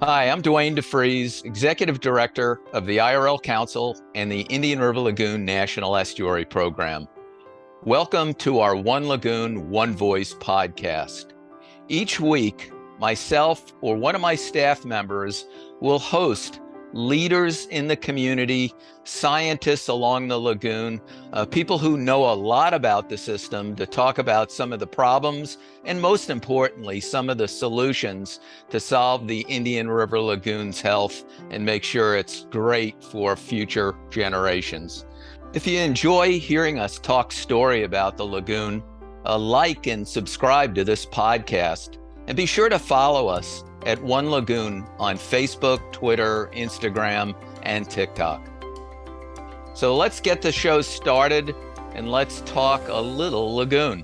Hi, I'm Dwayne DeFries, Executive Director of the IRL Council and the Indian River Lagoon National Estuary Program. Welcome to our One Lagoon, One Voice podcast. Each week, myself or one of my staff members will host leaders in the community, scientists along the lagoon, people who know a lot about the system to talk about some of the problems and, most importantly, some of the solutions to solve the Indian River Lagoon's health and make sure it's great for future generations. If you enjoy hearing us talk story about the lagoon, like and subscribe to this podcast, and be sure to follow us at One Lagoon on Facebook, Twitter, Instagram, and TikTok. So let's get the show started and let's talk a little lagoon.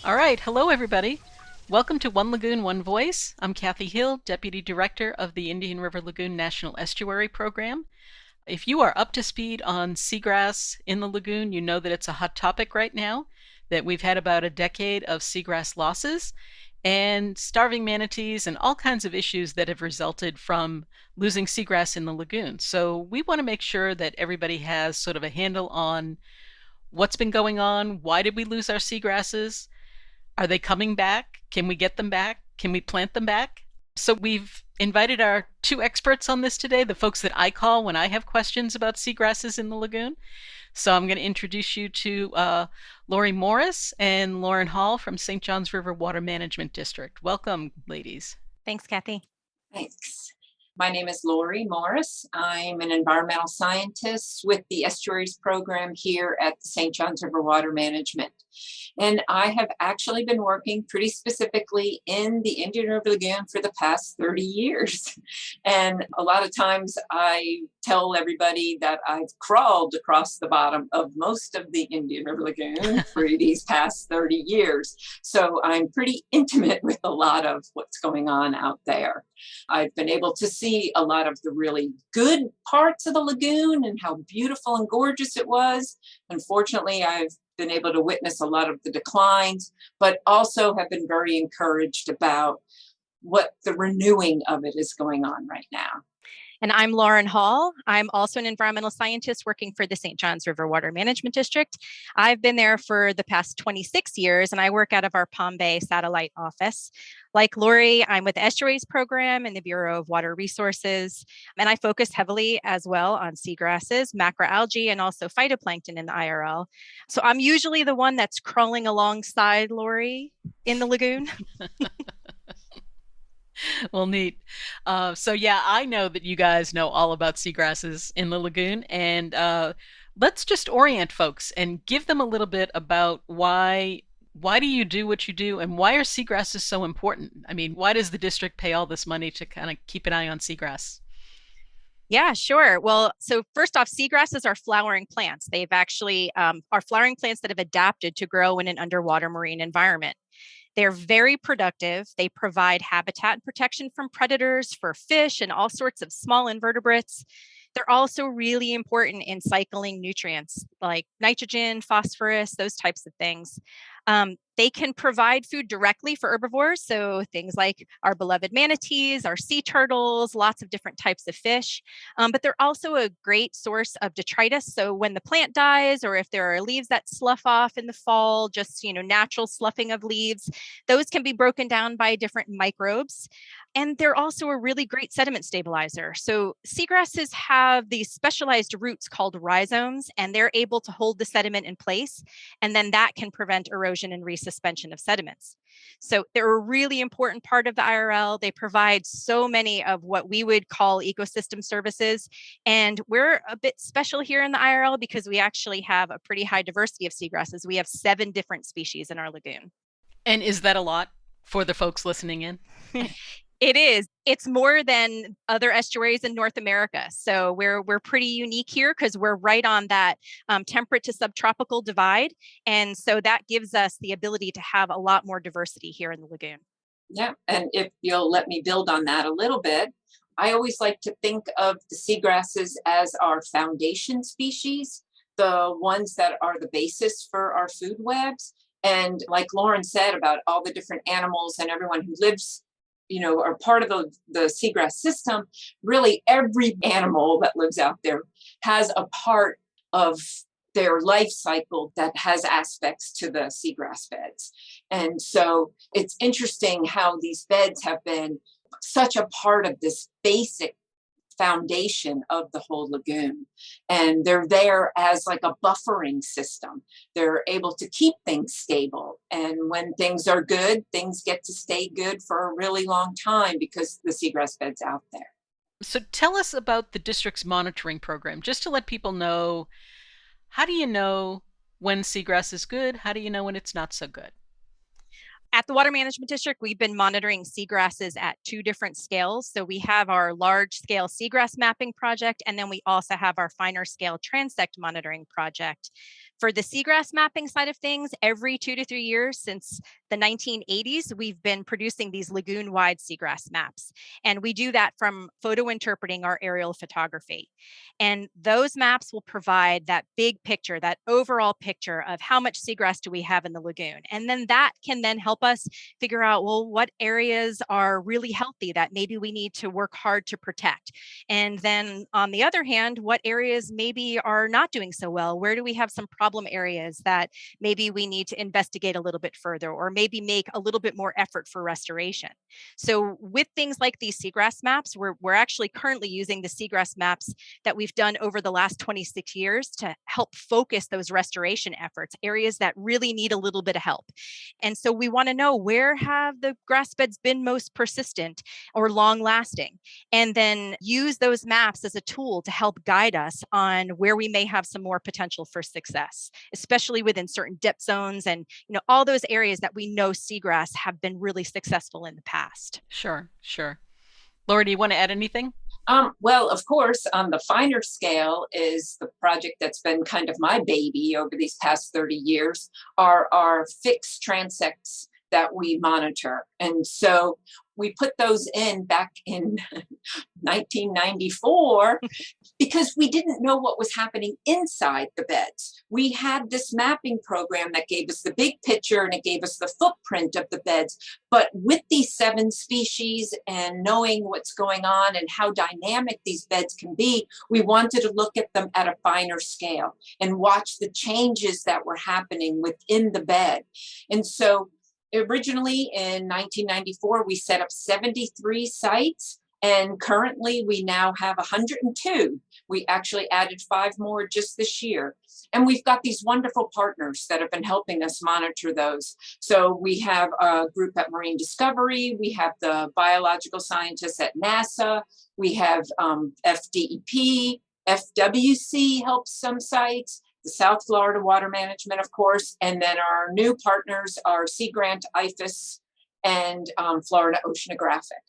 All right. Hello, everybody. Welcome to One Lagoon, One Voice. I'm Kathy Hill, Deputy Director of the Indian River Lagoon National Estuary Program. If you are up to speed on seagrass in the lagoon, you know that it's a hot topic right now, that we've had about a decade of seagrass losses and starving manatees and all kinds of issues that have resulted from losing seagrass in the lagoon. So we want to make sure that everybody has sort of a handle on what's been going on, why did we lose our seagrasses, are they coming back, can we get them back, can we plant them back? So we've invited our two experts on this today, the folks that I call when I have questions about seagrasses in the lagoon. So I'm going to introduce you to Lori Morris and Lauren Hall from St. Johns River Water Management District. Welcome, ladies. Thanks, Kathy. Thanks. My name is Lori Morris. I'm an environmental scientist with the Estuaries program here at the St. Johns River Water Management. And I have actually been working pretty specifically in the Indian River Lagoon for the past 30 years. And a lot of times I tell everybody that I've crawled across the bottom of most of the Indian River Lagoon for these past 30 years. So I'm pretty intimate with a lot of what's going on out there. I've been able to see a lot of the really good parts of the lagoon and how beautiful and gorgeous it was. Unfortunately, I've been able to witness a lot of the declines, but also have been very encouraged about what the renewing of it is going on right now. And I'm Lauren Hall. I'm also an environmental scientist working for the St. Johns River Water Management District. I've been there for the past 26 years, and I work out of our Palm Bay satellite office. Like Lori, I'm with the Estuaries program in the Bureau of Water Resources, and I focus heavily as well on seagrasses, macroalgae, and also phytoplankton in the IRL. So I'm usually the one that's crawling alongside Lori in the lagoon. Well, neat. So yeah, I know that you guys know all about seagrasses in the lagoon, and let's just orient folks and give them a little bit about why do you do what you do, and why are seagrasses so important? I mean, why does the district pay all this money to kind of keep an eye on seagrass? Yeah, sure. Well, so first off, seagrasses are flowering plants. They've actually are flowering plants that have adapted to grow in an underwater marine environment. They're very productive. They provide habitat and protection from predators for fish and all sorts of small invertebrates. They're also really important in cycling nutrients like nitrogen, phosphorus, those types of things. They can provide food directly for herbivores, so things like our beloved manatees, our sea turtles, lots of different types of fish. But they're also a great source of detritus. So when the plant dies, or if there are leaves that slough off in the fall, just natural sloughing of leaves, those can be broken down by different microbes. And they're also a really great sediment stabilizer. So seagrasses have these specialized roots called rhizomes, and they're able to hold the sediment in place. And then that can prevent erosion and resuspension of sediments. So they're a really important part of the IRL. They provide so many of what we would call ecosystem services. And we're a bit special here in the IRL because we actually have a pretty high diversity of seagrasses. We have 7 different species in our lagoon. And is that a lot for the folks listening in? It is. It's more than other estuaries in North America. So we're pretty unique here because we're right on that temperate to subtropical divide. And so that gives us the ability to have a lot more diversity here in the lagoon. Yeah, and if you'll let me build on that a little bit, I always like to think of the seagrasses as our foundation species, the ones that are the basis for our food webs. And like Lauren said about all the different animals and everyone who lives, are part of the seagrass system, really every animal that lives out there has a part of their life cycle that has aspects to the seagrass beds. And so it's interesting how these beds have been such a part of this basic foundation of the whole lagoon. And they're there as like a buffering system. They're able to keep things stable. And when things are good, things get to stay good for a really long time because the seagrass bed's out there. So tell us about the district's monitoring program, just to let people know, how do you know when seagrass is good? How do you know when it's not so good? At the Water Management District, we've been monitoring seagrasses at 2 different scales. So we have our large scale seagrass mapping project, and then we also have our finer scale transect monitoring project. For the seagrass mapping side of things, every 2 to 3 years since the 1980s, we've been producing these lagoon-wide seagrass maps. And we do that from photo interpreting our aerial photography. And those maps will provide that big picture, that overall picture of how much seagrass do we have in the lagoon. And then that can then help us figure out, well, what areas are really healthy that maybe we need to work hard to protect. And then on the other hand, what areas maybe are not doing so well? Where do we have some problem areas that maybe we need to investigate a little bit further, or maybe make a little bit more effort for restoration? So with things like these seagrass maps, we're actually currently using the seagrass maps that we've done over the last 26 years to help focus those restoration efforts, areas that really need a little bit of help. And so we want to know, where have the grass beds been most persistent or long lasting, and then use those maps as a tool to help guide us on where we may have some more potential for success, especially within certain depth zones and all those areas that we know seagrass have been really successful in the past. Sure. Laura, do you want to add anything? Well, of course, on the finer scale is the project that's been kind of my baby over these past 30 years, are our fixed transects that we monitor. And so we put those in back in 1994 because we didn't know what was happening inside the beds. We had this mapping program that gave us the big picture and it gave us the footprint of the beds. But with these 7 species and knowing what's going on and how dynamic these beds can be, we wanted to look at them at a finer scale and watch the changes that were happening within the bed. And so originally in 1994, we set up 73 sites, and currently we now have 102. We actually added 5 more just this year. And we've got these wonderful partners that have been helping us monitor those. So we have a group at Marine Discovery, we have the biological scientists at NASA, we have FDEP, FWC helps some sites, the South Florida Water Management, of course, and then our new partners are Sea Grant, IFAS, and Florida Oceanographic.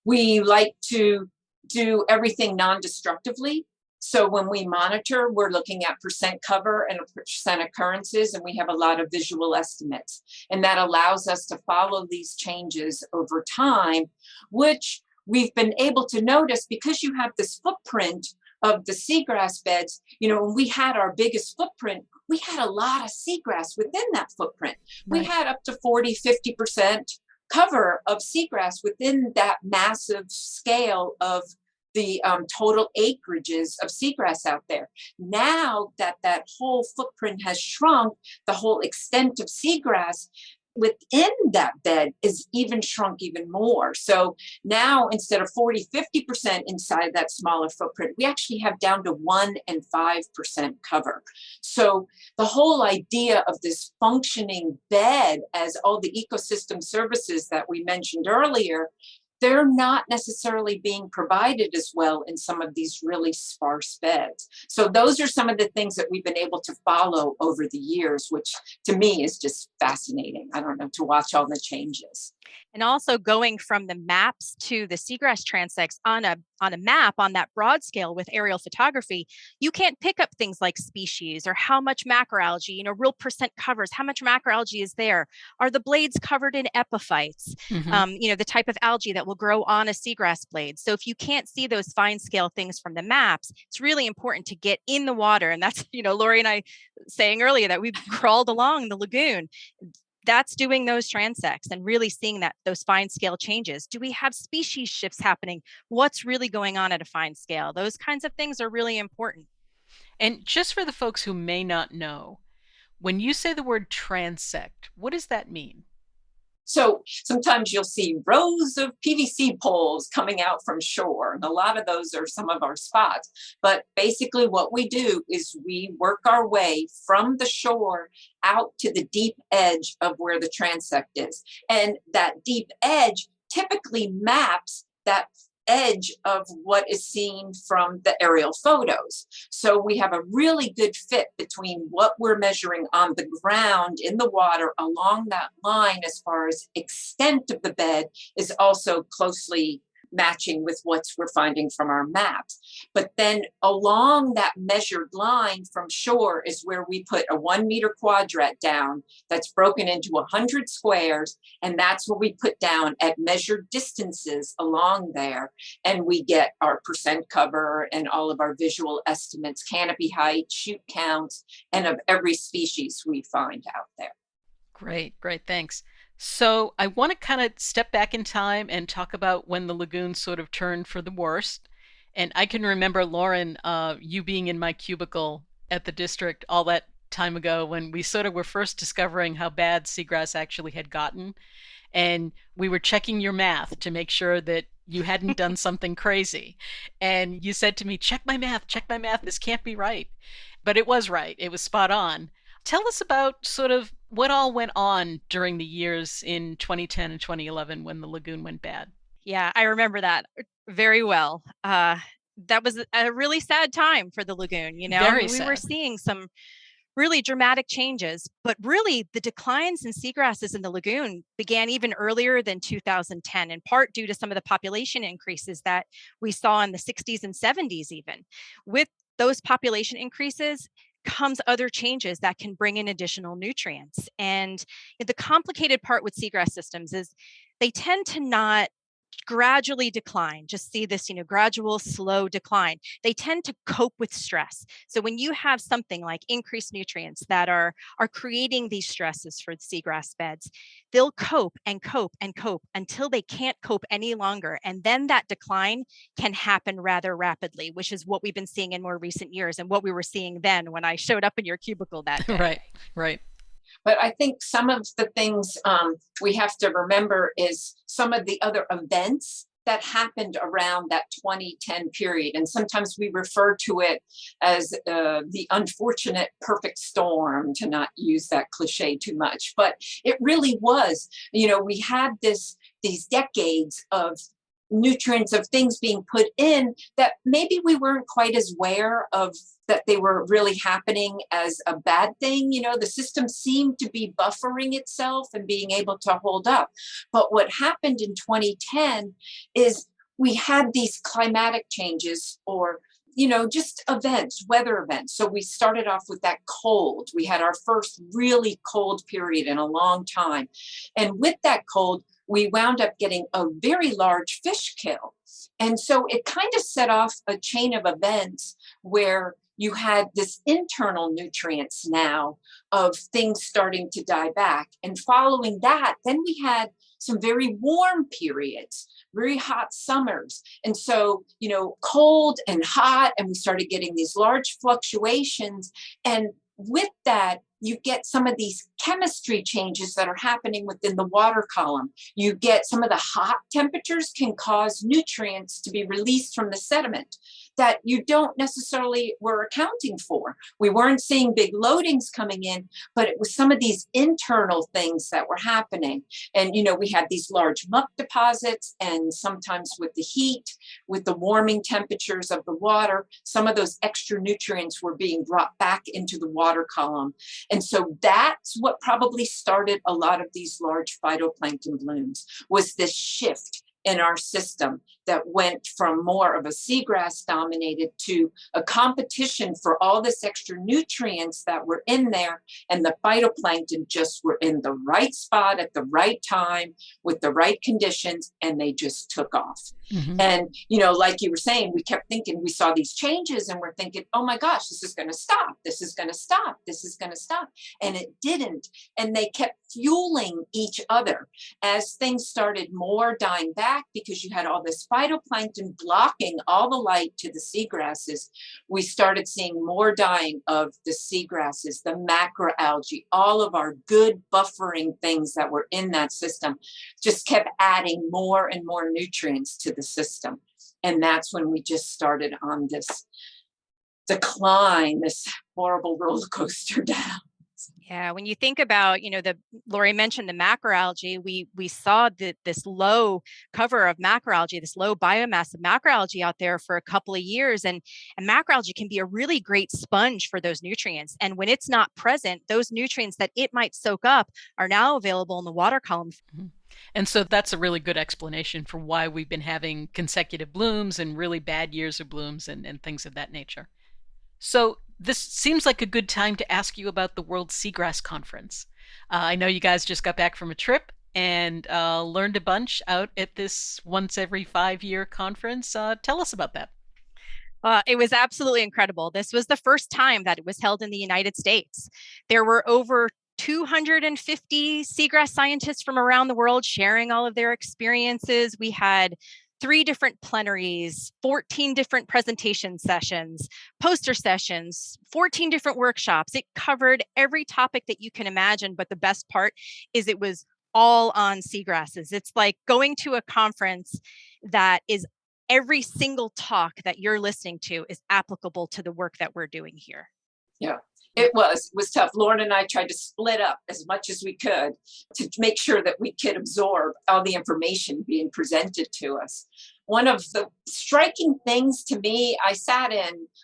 We like to do everything non-destructively. So when we monitor, we're looking at percent cover and percent occurrences, and we have a lot of visual estimates. And that allows us to follow these changes over time, which we've been able to notice because you have this footprint of the seagrass beds. When we had our biggest footprint, we had a lot of seagrass within that footprint. Right. We had up to 40-50% cover of seagrass within that massive scale of the total acreages of seagrass out there. Now that that whole footprint has shrunk, the whole extent of seagrass within that bed is even shrunk even more. So now instead of 40-50% inside that smaller footprint, we actually have down to 1% and 5% cover. So the whole idea of this functioning bed as all the ecosystem services that we mentioned earlier, they're not necessarily being provided as well in some of these really sparse beds. So those are some of the things that we've been able to follow over the years, which to me is just fascinating. I don't know, to watch all the changes. And also going from the maps to the seagrass transects on a map on that broad scale with aerial photography, you can't pick up things like species or how much macroalgae, real percent covers, how much macroalgae is there? Are the blades covered in epiphytes? The type of algae that will grow on a seagrass blade. So if you can't see those fine scale things from the maps, it's really important to get in the water. And that's, Lori and I saying earlier that we crawled along the lagoon. That's doing those transects and really seeing those fine scale changes. Do we have species shifts happening? What's really going on at a fine scale? Those kinds of things are really important. And just for the folks who may not know, when you say the word transect, what does that mean? So sometimes you'll see rows of PVC poles coming out from shore, and a lot of those are some of our spots. But basically what we do is we work our way from the shore out to the deep edge of where the transect is. And that deep edge typically maps that edge of what is seen from the aerial photos. So we have a really good fit between what we're measuring on the ground in the water along that line as far as extent of the bed is also closely matching with what we're finding from our maps. But then along that measured line from shore is where we put a 1 meter quadrat down that's broken into 100 squares. And that's what we put down at measured distances along there. And we get our percent cover and all of our visual estimates, canopy height, shoot counts, and of every species we find out there. Great, thanks. So I want to kind of step back in time and talk about when the lagoon sort of turned for the worst. And I can remember, Lauren, you being in my cubicle at the district all that time ago when we sort of were first discovering how bad seagrass actually had gotten. And we were checking your math to make sure that you hadn't done something crazy. And you said to me, check my math, this can't be right. But it was right. It was spot on. Tell us about sort of what all went on during the years in 2010 and 2011 when the lagoon went bad. Yeah, I remember that very well. That was a really sad time for the lagoon. Very we sad. were seeing some really dramatic changes, but really the declines in seagrasses in the lagoon began even earlier than 2010, in part due to some of the population increases that we saw in the 60s and 70s even. With those population increases comes other changes that can bring in additional nutrients. And the complicated part with seagrass systems is they tend to not gradually decline, just see this, gradual, slow decline. They tend to cope with stress. So when you have something like increased nutrients that are creating these stresses for the seagrass beds, they'll cope and cope and cope until they can't cope any longer. And then that decline can happen rather rapidly, which is what we've been seeing in more recent years and what we were seeing then when I showed up in your cubicle that day. Right. But I think some of the things we have to remember is some of the other events that happened around that 2010 period. And sometimes we refer to it as the unfortunate perfect storm, to not use that cliche too much. But it really was, we had these decades of nutrients, of things being put in that maybe we weren't quite as aware of, that they were really happening as a bad thing. The system seemed to be buffering itself and being able to hold up. But what happened in 2010 is we had these climatic changes, or just events, weather events. So we started off with that cold. We had our first really cold period in a long time. And with that cold, we wound up getting a very large fish kill. And so it kind of set off a chain of events where you had this internal nutrients now of things starting to die back. And following that, then we had some very warm periods, very hot summers. And so, cold and hot, and we started getting these large fluctuations. And with that, you get some of these chemistry changes that are happening within the water column. You get some of the hot temperatures can cause nutrients to be released from the sediment that you don't necessarily were accounting for. We weren't seeing big loadings coming in, but it was some of these internal things that were happening. And, we had these large muck deposits, and sometimes with the heat, with the warming temperatures of the water, some of those extra nutrients were being brought back into the water column. And so that's what probably started a lot of these large phytoplankton blooms, was this shift in our system that went from more of a seagrass dominated to a competition for all this extra nutrients that were in there. And the phytoplankton just were in the right spot at the right time with the right conditions, and they just took off. Mm-hmm. And, like you were saying, we kept thinking, we saw these changes and we're thinking, oh my gosh, this is going to stop. This is going to stop. This is going to stop. And it didn't. And they kept fueling each other as things started more dying back, because you had all this phytoplankton blocking all the light to the seagrasses. We started seeing more dying of the seagrasses, the macroalgae, all of our good buffering things that were in that system just kept adding more and more nutrients to the system. And that's when we just started on this decline, this horrible roller coaster down. Yeah, when you think about, Lori mentioned the macroalgae, we saw this low cover of macroalgae, this low biomass of macroalgae out there for a couple of years. And macroalgae can be a really great sponge for those nutrients. And when it's not present, those nutrients that it might soak up are now available in the water column. Mm-hmm. And so that's a really good explanation for why we've been having consecutive blooms and really bad years of blooms and things of that nature. So this seems like a good time to ask you about the World Seagrass Conference. I know you guys just got back from a trip and learned a bunch out at this once every 5-year conference. Tell us about that. It was absolutely incredible. This was the first time that it was held in the United States. There were over 250 seagrass scientists from around the world sharing all of their experiences. We had 3 different plenaries, 14 different presentation sessions, poster sessions, 14 different workshops. It covered every topic that you can imagine. But the best part is it was all on seagrasses. It's like going to a conference that is every single talk that you're listening to is applicable to the work that we're doing here. Yeah. It was tough. Lauren and I tried to split up as much as we could to make sure that we could absorb all the information being presented to us. One of the striking things to me, I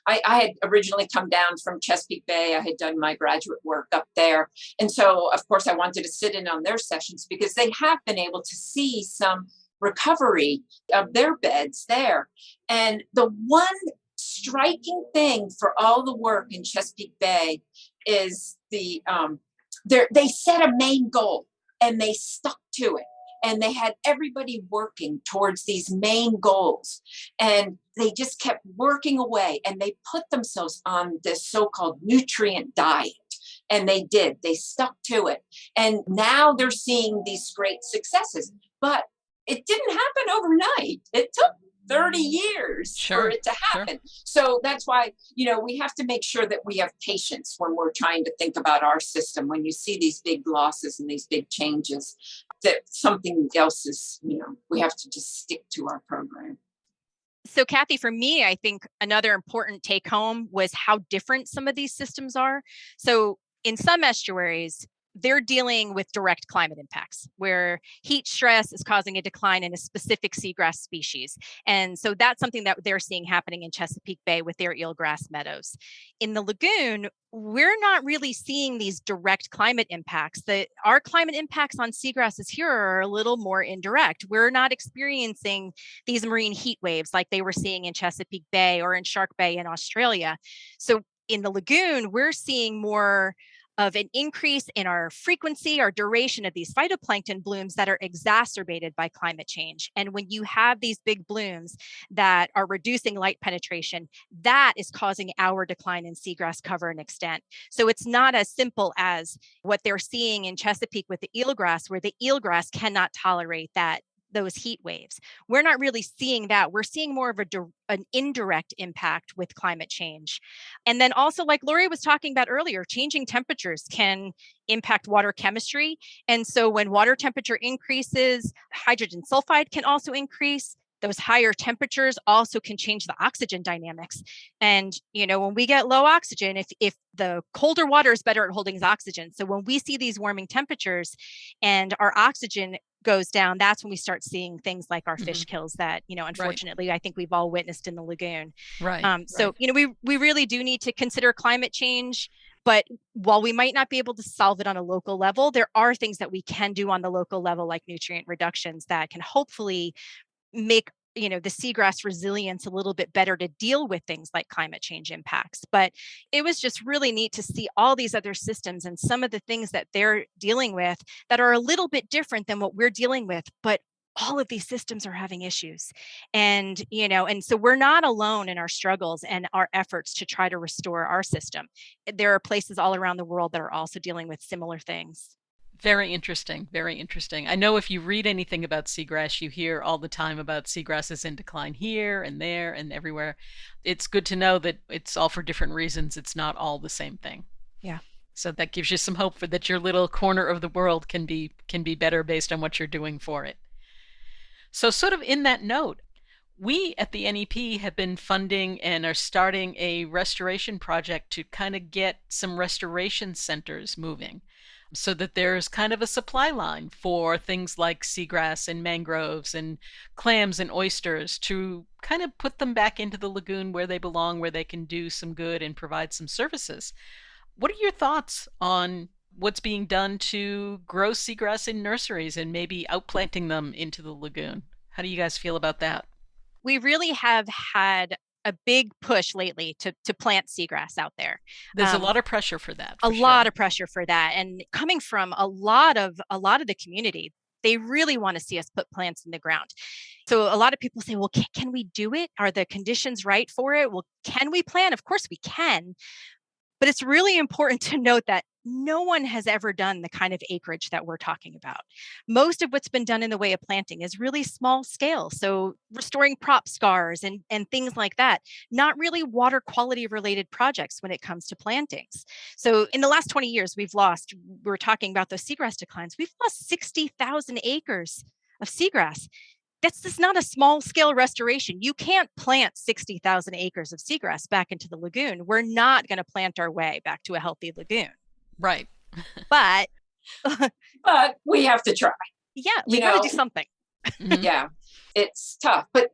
had originally come down from Chesapeake Bay. I had done my graduate work up there. And so, of course, I wanted to sit in on their sessions because they have been able to see some recovery of their beds there. And the one striking thing for all the work in Chesapeake Bay is they set a main goal and they stuck to it, and they had everybody working towards these main goals, and they just kept working away, and they put themselves on this so-called nutrient diet. And they stuck to it, and now they're seeing these great successes. But it didn't happen overnight. It took 30 years for it to happen. Sure. So that's why, we have to make sure that we have patience when we're trying to think about our system. When you see these big losses and these big changes, that something else is, we have to just stick to our program. So Kathy, for me, I think another important take home was how different some of these systems are. So in some estuaries, they're dealing with direct climate impacts where heat stress is causing a decline in a specific seagrass species. And so that's something that they're seeing happening in Chesapeake Bay with their eelgrass meadows. In the lagoon, we're not really seeing these direct climate impacts. Our climate impacts on seagrasses here are a little more indirect. We're not experiencing these marine heat waves like they were seeing in Chesapeake Bay or in Shark Bay in Australia. So in the lagoon, we're seeing more of an increase in our frequency, our duration of these phytoplankton blooms that are exacerbated by climate change. And when you have these big blooms that are reducing light penetration, that is causing our decline in seagrass cover and extent. So it's not as simple as what they're seeing in Chesapeake with the eelgrass, where the eelgrass cannot tolerate those heat waves. We're not really seeing that. We're seeing more of an indirect impact with climate change. And then also, like Lori was talking about earlier, changing temperatures can impact water chemistry. And so when water temperature increases, hydrogen sulfide can also increase. Those higher temperatures also can change the oxygen dynamics. And, when we get low oxygen, if the colder water is better at holding oxygen. So when we see these warming temperatures and our oxygen goes down, that's when we start seeing things like our fish kills that, unfortunately, right. I think we've all witnessed in the lagoon. Right. So, we really do need to consider climate change But while we might not be able to solve it on a local level, there are things that we can do on the local level, like nutrient reductions, that can hopefully make the seagrass resilience a little bit better to deal with things like climate change impacts. But it was just really neat to see all these other systems and some of the things that they're dealing with that are a little bit different than what we're dealing with, but all of these systems are having issues. And so we're not alone in our struggles and our efforts to try to restore our system. There are places all around the world that are also dealing with similar things. Very interesting. Very interesting. I know if you read anything about seagrass, you hear all the time about seagrasses in decline here and there and everywhere. It's good to know that it's all for different reasons. It's not all the same thing. Yeah. So that gives you some hope for that your little corner of the world can be better based on what you're doing for it. So sort of in that note, we at the NEP have been funding and are starting a restoration project to kind of get some restoration centers moving, so that there's kind of a supply line for things like seagrass and mangroves and clams and oysters to kind of put them back into the lagoon where they belong, where they can do some good and provide some services. What are your thoughts on what's being done to grow seagrass in nurseries and maybe outplanting them into the lagoon? How do you guys feel about that? We really have had a big push lately to plant seagrass out there. There's a lot of pressure for that. A lot of pressure for that. And coming from a lot of the community, they really want to see us put plants in the ground. So a lot of people say, well, can we do it? Are the conditions right for it? Well, can we plant? Of course we can. But it's really important to note that no one has ever done the kind of acreage that we're talking about. Most of what's been done in the way of planting is really small scale. So restoring prop scars and things like that, not really water quality related projects when it comes to plantings. So in the last 20 years, we're talking about those seagrass declines, we've lost 60,000 acres of seagrass. That's just not a small scale restoration. You can't plant 60,000 acres of seagrass back into the lagoon. We're not going to plant our way back to a healthy lagoon. Right. But we have to try. Yeah, we got to do something. Yeah, it's tough. But,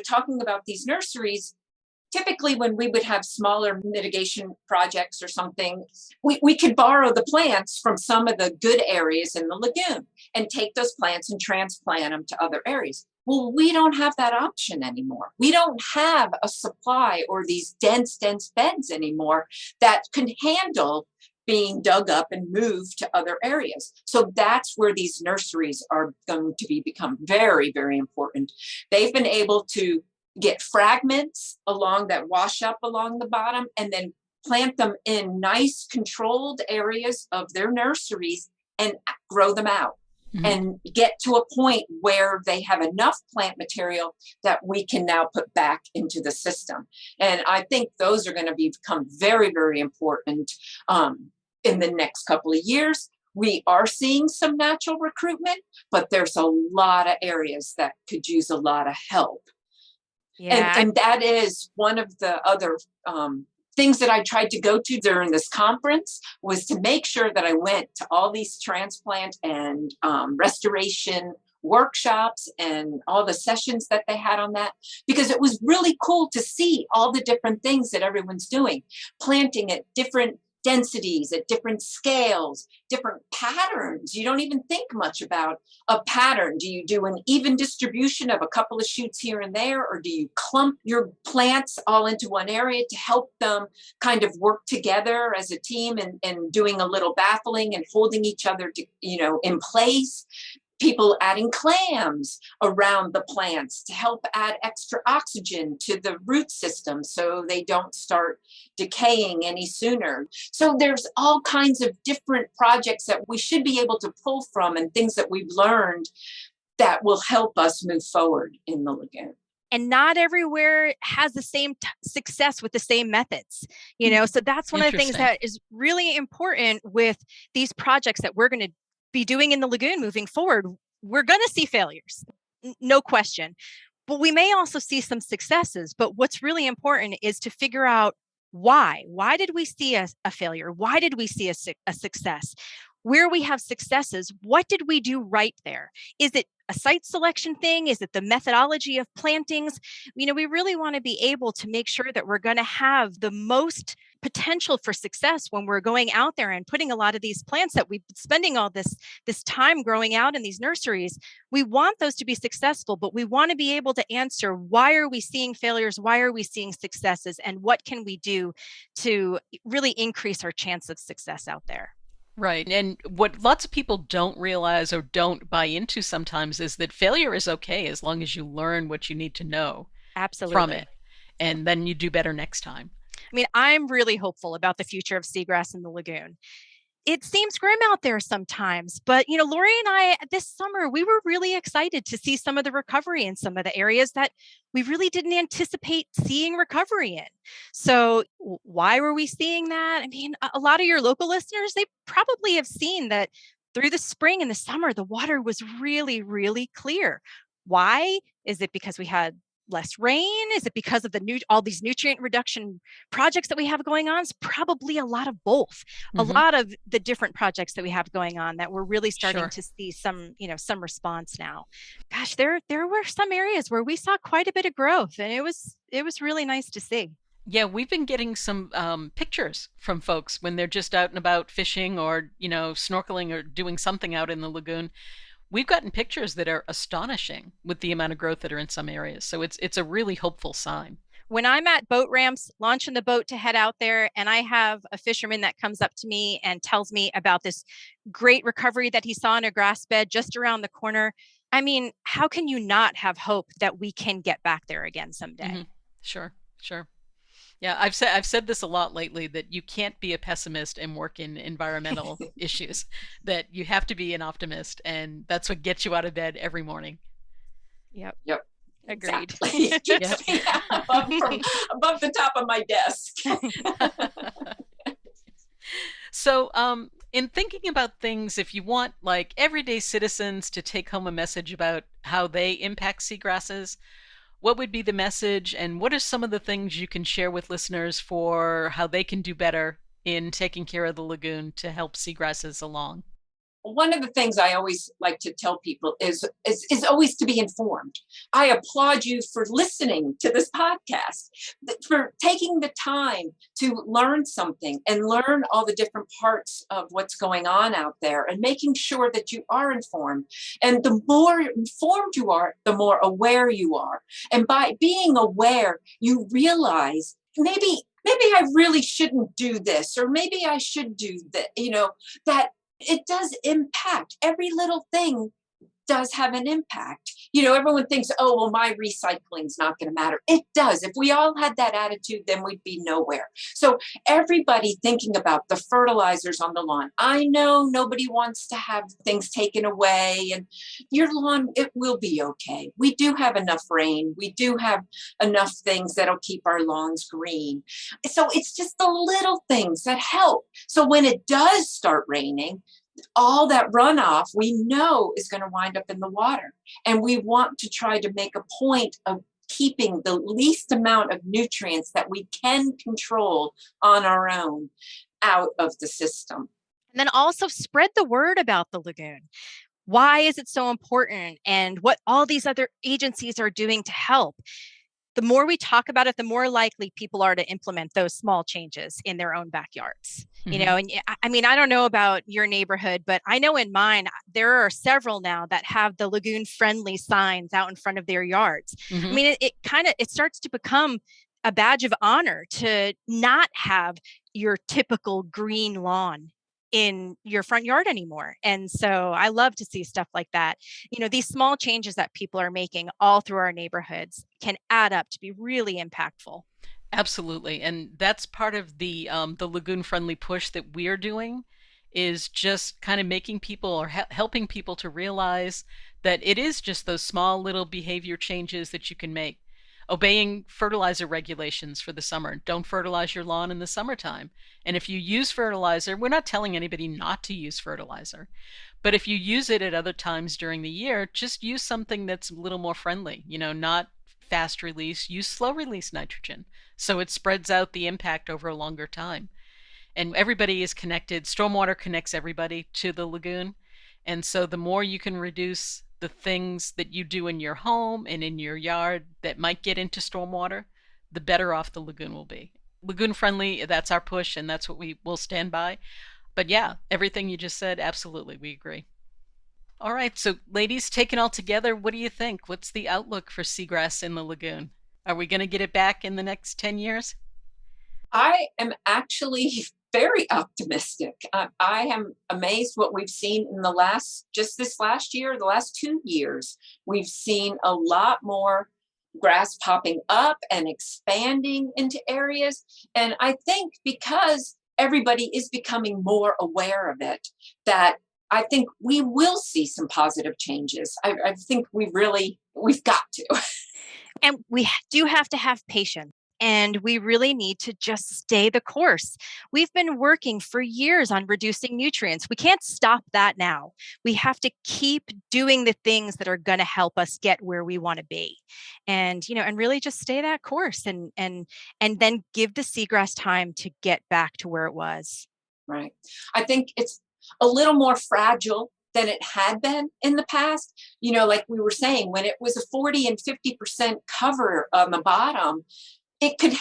talking about these nurseries, typically when we would have smaller mitigation projects or something, we could borrow the plants from some of the good areas in the lagoon and take those plants and transplant them to other areas. Well, we don't have that option anymore. We don't have a supply or these dense beds anymore that can handle being dug up and moved to other areas. So that's where these nurseries are going to become very, very important. They've been able to get fragments along that wash up along the bottom and then plant them in nice controlled areas of their nurseries and grow them out. Mm-hmm. And get to a point where they have enough plant material that we can now put back into the system. And I think those are going to become very, very important in the next couple of years. We are seeing some natural recruitment, but there's a lot of areas that could use a lot of help. Yeah. And that is one of the other things that I tried to go to during this conference, was to make sure that I went to all these transplant and restoration workshops and all the sessions that they had on that, because it was really cool to see all the different things that everyone's doing, planting at different densities, at different scales, different patterns. You don't even think much about a pattern. Do you do an even distribution of a couple of shoots here and there, or do you clump your plants all into one area to help them kind of work together as a team and doing a little baffling and holding each other to, in place? People adding clams around the plants to help add extra oxygen to the root system so they don't start decaying any sooner. So there's all kinds of different projects that we should be able to pull from and things that we've learned that will help us move forward in the lagoon. And not everywhere has the same success with the same methods, so that's one of the things that is really important with these projects that we're going to be doing in the lagoon moving forward. We're going to see failures, no question, but we may also see some successes. But what's really important is to figure out why did we see a failure? Why did we see a success? Where we have successes, what did we do right there? Is it a site selection thing? Is it the methodology of plantings? We really want to be able to make sure that we're going to have the most potential for success when we're going out there and putting a lot of these plants that we've been spending all this time growing out in these nurseries. We want those to be successful, but we want to be able to answer, why are we seeing failures? Why are we seeing successes? And what can we do to really increase our chance of success out there? Right. And what lots of people don't realize or don't buy into sometimes is that failure is okay as long as you learn what you need to know from it. And then you do better next time. I mean, I'm really hopeful about the future of seagrass in the lagoon. It seems grim out there sometimes, but Lori and I this summer, we were really excited to see some of the recovery in some of the areas that we really didn't anticipate seeing recovery in. So why were we seeing that? I mean, a lot of your local listeners, they probably have seen that through the spring and the summer, the water was really, really clear. Why? Is it because we had less rain? Is it because of all these nutrient reduction projects that we have going on? It's probably a lot of both. A lot of the different projects that we have going on that we're really starting to see some response now. Gosh, there were some areas where we saw quite a bit of growth, and it was really nice to see. Yeah, we've been getting some pictures from folks when they're just out and about fishing or, snorkeling or doing something out in the lagoon. We've gotten pictures that are astonishing with the amount of growth that are in some areas. So it's a really hopeful sign. When I'm at boat ramps, launching the boat to head out there, and I have a fisherman that comes up to me and tells me about this great recovery that he saw in a grass bed just around the corner. I mean, how can you not have hope that we can get back there again someday? Sure. Yeah, I've said this a lot lately, that you can't be a pessimist and work in environmental issues, that you have to be an optimist, and that's what gets you out of bed every morning. Yep. Agreed. Exactly. above the top of my desk. So, in thinking about things, if you want like everyday citizens to take home a message about how they impact seagrasses, what would be the message, and what are some of the things you can share with listeners for how they can do better in taking care of the lagoon to help seagrasses along? One of the things I always like to tell people is always to be informed. I applaud you for listening to this podcast, for taking the time to learn something and learn all the different parts of what's going on out there, and making sure that you are informed. And the more informed you are, the more aware you are. And by being aware, you realize maybe I really shouldn't do this, or maybe I should do that, that it does impact. Every little thing does have an impact. Everyone thinks, oh, well, my recycling's not going to matter. It does. If we all had that attitude, then we'd be nowhere. So everybody thinking about the fertilizers on the lawn. I know nobody wants to have things taken away, and your lawn, it will be okay. We do have enough rain. We do have enough things that'll keep our lawns green. So it's just the little things that help. So when it does start raining, all that runoff we know is going to wind up in the water. And we want to try to make a point of keeping the least amount of nutrients that we can control on our own out of the system. And then also spread the word about the lagoon. Why is it so important, and what all these other agencies are doing to help? The more we talk about it, the more likely people are to implement those small changes in their own backyards. And I mean, I don't know about your neighborhood, but I know in mine, there are several now that have the lagoon friendly signs out in front of their yards. I mean, it starts to become a badge of honor to not have your typical green lawn in your front yard anymore. And so I love to see stuff like that. These small changes that people are making all through our neighborhoods can add up to be really impactful. Absolutely. And that's part of the lagoon friendly push that we're doing, is just kind of making people or helping people to realize that it is just those small little behavior changes that you can make. Obeying fertilizer regulations for the summer. Don't fertilize your lawn in the summertime. And if you use fertilizer, we're not telling anybody not to use fertilizer, but if you use it at other times during the year, just use something that's a little more friendly, not fast release, use slow release nitrogen. So it spreads out the impact over a longer time. And everybody is connected. Stormwater connects everybody to the lagoon. And so the more you can reduce the things that you do in your home and in your yard that might get into stormwater, the better off the lagoon will be. lagoon friendly, that's our push, and that's what we will stand by. But yeah, everything you just said, absolutely, we agree. All right, so ladies, taken all together, what do you think? What's the outlook for seagrass in the lagoon? Are we going to get it back in the next 10 years? I am actually very optimistic. I am amazed what we've seen in this last year, the last 2 years. We've seen a lot more grass popping up and expanding into areas. And I think because everybody is becoming more aware of it, that I think we will see some positive changes. I think we've got to. And we do have to have patience. And we really need to just stay the course. We've been working for years on reducing nutrients. We can't stop that now. We have to keep doing the things that are going to help us get where we want to be. And, and really just stay that course and then give the seagrass time to get back to where it was. Right. I think it's a little more fragile than it had been in the past. Like we were saying, when it was a 40 and 50% cover on the bottom, it could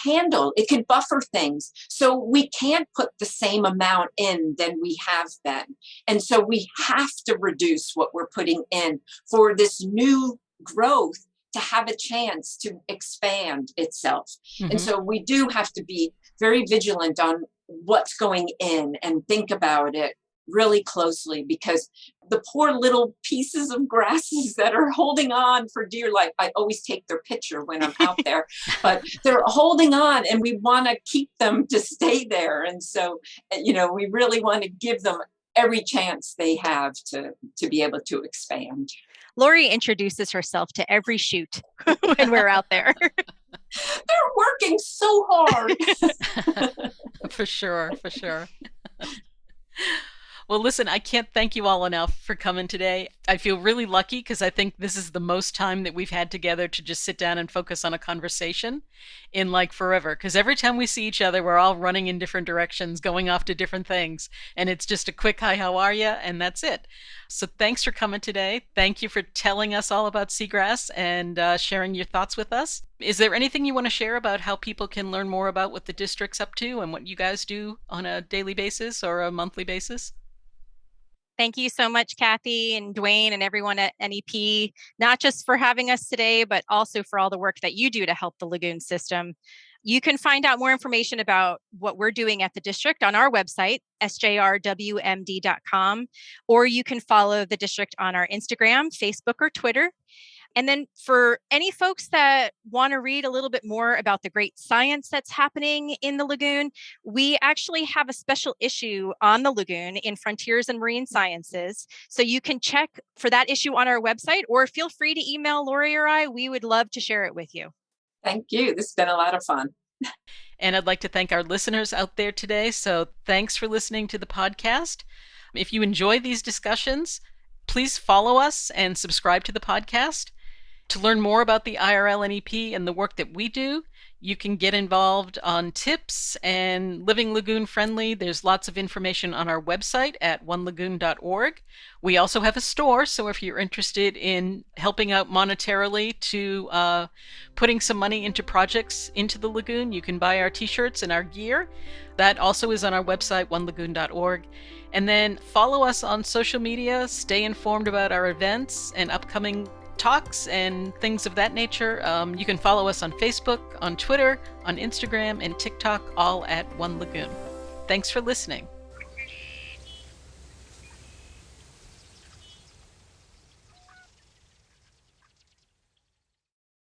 buffer things. So we can't put the same amount in than we have been. And so we have to reduce what we're putting in for this new growth to have a chance to expand itself. Mm-hmm. And so we do have to be very vigilant on what's going in and think about it really closely, because the poor little pieces of grasses that are holding on for dear life, I always take their picture when I'm out there, but they're holding on and we want to keep them to stay there. And so, we really want to give them every chance they have to be able to expand. Lori introduces herself to every shoot when we're out there. They're working so hard. For sure. Well, listen, I can't thank you all enough for coming today. I feel really lucky because I think this is the most time that we've had together to just sit down and focus on a conversation in like forever. Because every time we see each other, we're all running in different directions, going off to different things. And it's just a quick, hi, how are you? And that's it. So thanks for coming today. Thank you for telling us all about seagrass and sharing your thoughts with us. Is there anything you want to share about how people can learn more about what the district's up to and what you guys do on a daily basis or a monthly basis? Thank you so much, Kathy and Dwayne and everyone at NEP, not just for having us today, but also for all the work that you do to help the lagoon system. You can find out more information about what we're doing at the district on our website, sjrwmd.com, or you can follow the district on our Instagram, Facebook, or Twitter. And then for any folks that want to read a little bit more about the great science that's happening in the lagoon, we actually have a special issue on the lagoon in Frontiers and Marine Sciences. So you can check for that issue on our website, or feel free to email Lori or I. We would love to share it with you. Thank you. This has been a lot of fun. And I'd like to thank our listeners out there today. So thanks for listening to the podcast. If you enjoy these discussions, please follow us and subscribe to the podcast. To learn more about the IRL NEP and the work that we do, you can get involved on tips and living lagoon friendly. There's lots of information on our website at onelagoon.org. We also have a store, so if you're interested in helping out monetarily to putting some money into projects into the lagoon, you can buy our t-shirts and our gear. That also is on our website, onelagoon.org. And then follow us on social media, stay informed about our events and upcoming talks and things of that nature. You can follow us on Facebook, on Twitter, on Instagram, and TikTok, all at One Lagoon. Thanks for listening.